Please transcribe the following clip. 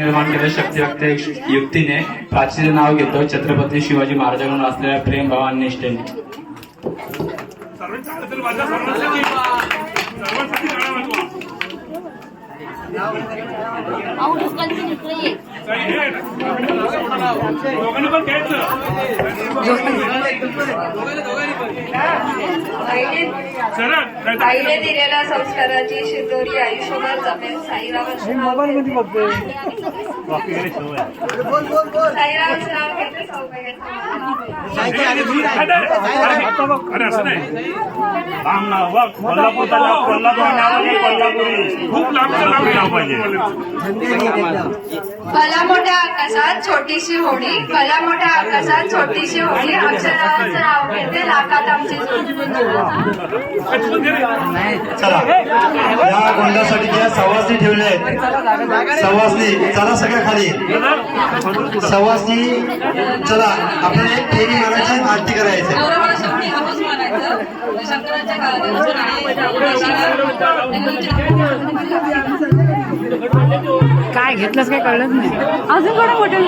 निर्माण केलं शक्तियुक्त युक्तीने प्राचीचे नाव घेतो छत्रपती शिवाजी महाराजांवर असलेल्या प्रेम भाव आणि निष्ठेने. आईने दिलेल्या संस्काराची शिदोरी आयुष्यभर जपेल साईरामांचं नाव घेतले भला मोठ्या आकाशात छोटीशी होडी, भला मोठ्या आकाशात छोटीशी होडी, अक्षराचं नाव घेते लाखात आमची चला या गोंड्यासाठी ज्या सवासनी ठेवले आहेत, सवासनी चला सगळ्या खाली. सवासनी चला आपण एक फेरी मारायची, आरती करायची. काय घेतलंच काय कळलंच नाही. अजून थोडा मोठ्या